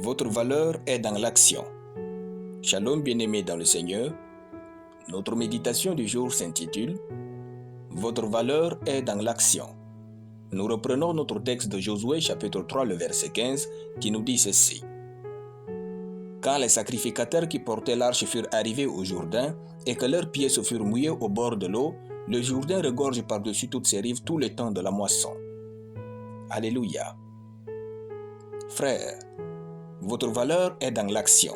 Votre valeur est dans l'action. Shalom bien-aimés dans le Seigneur. Notre méditation du jour s'intitule « Votre valeur est dans l'action ». Nous reprenons notre texte de Josué chapitre 3, le verset 15, qui nous dit ceci. Quand les sacrificateurs qui portaient l'arche furent arrivés au Jourdain et que leurs pieds se furent mouillés au bord de l'eau, le Jourdain regorge par-dessus toutes ses rives tout le temps de la moisson. Alléluia. Frères, votre valeur est dans l'action.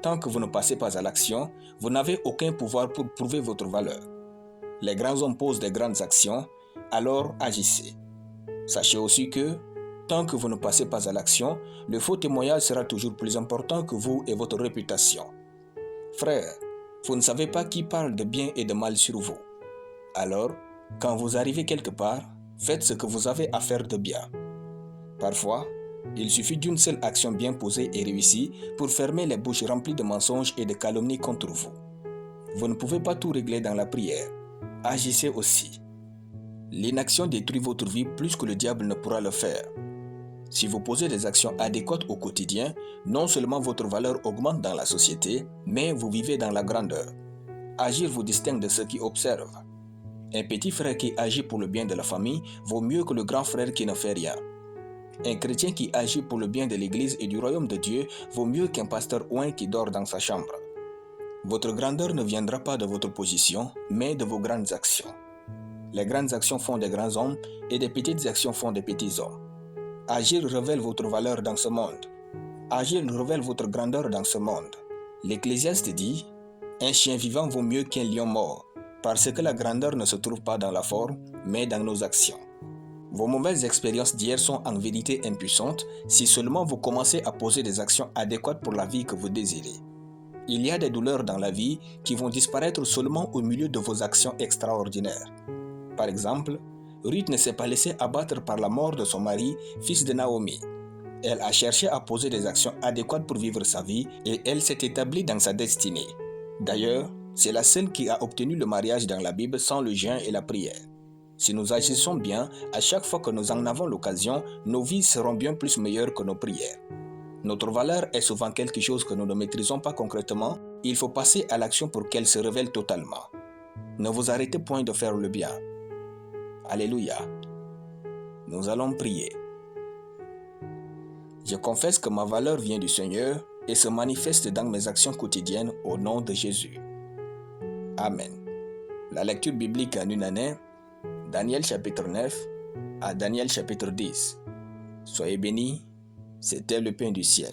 Tant que vous ne passez pas à l'action, vous n'avez aucun pouvoir pour prouver votre valeur. Les grands hommes posent des grandes actions, alors agissez. Sachez aussi que, tant que vous ne passez pas à l'action, le faux témoignage sera toujours plus important que vous et votre réputation. Frères, vous ne savez pas qui parle de bien et de mal sur vous. Alors, quand vous arrivez quelque part, faites ce que vous avez à faire de bien. Parfois, il suffit d'une seule action bien posée et réussie pour fermer les bouches remplies de mensonges et de calomnies contre vous. Vous ne pouvez pas tout régler dans la prière. Agissez aussi. L'inaction détruit votre vie plus que le diable ne pourra le faire. Si vous posez des actions adéquates au quotidien, non seulement votre valeur augmente dans la société, mais vous vivez dans la grandeur. Agir vous distingue de ceux qui observent. Un petit frère qui agit pour le bien de la famille vaut mieux que le grand frère qui ne fait rien. Un chrétien qui agit pour le bien de l'Église et du royaume de Dieu vaut mieux qu'un pasteur oint qui dort dans sa chambre. Votre grandeur ne viendra pas de votre position, mais de vos grandes actions. Les grandes actions font des grands hommes et des petites actions font des petits hommes. Agir révèle votre valeur dans ce monde. Agir révèle votre grandeur dans ce monde. L'Ecclésiaste dit « Un chien vivant vaut mieux qu'un lion mort, parce que la grandeur ne se trouve pas dans la forme, mais dans nos actions. » Vos mauvaises expériences d'hier sont en vérité impuissantes si seulement vous commencez à poser des actions adéquates pour la vie que vous désirez. Il y a des douleurs dans la vie qui vont disparaître seulement au milieu de vos actions extraordinaires. Par exemple, Ruth ne s'est pas laissée abattre par la mort de son mari, fils de Naomi. Elle a cherché à poser des actions adéquates pour vivre sa vie et elle s'est établie dans sa destinée. D'ailleurs, c'est la seule qui a obtenu le mariage dans la Bible sans le jeûne et la prière. Si nous agissons bien, à chaque fois que nous en avons l'occasion, nos vies seront bien plus meilleures que nos prières. Notre valeur est souvent quelque chose que nous ne maîtrisons pas concrètement. Il faut passer à l'action pour qu'elle se révèle totalement. Ne vous arrêtez point de faire le bien. Alléluia. Nous allons prier. Je confesse que ma valeur vient du Seigneur et se manifeste dans mes actions quotidiennes au nom de Jésus. Amen. La lecture biblique en une année, Daniel chapitre 9 à Daniel chapitre 10. Soyez bénis, c'était le pain du ciel.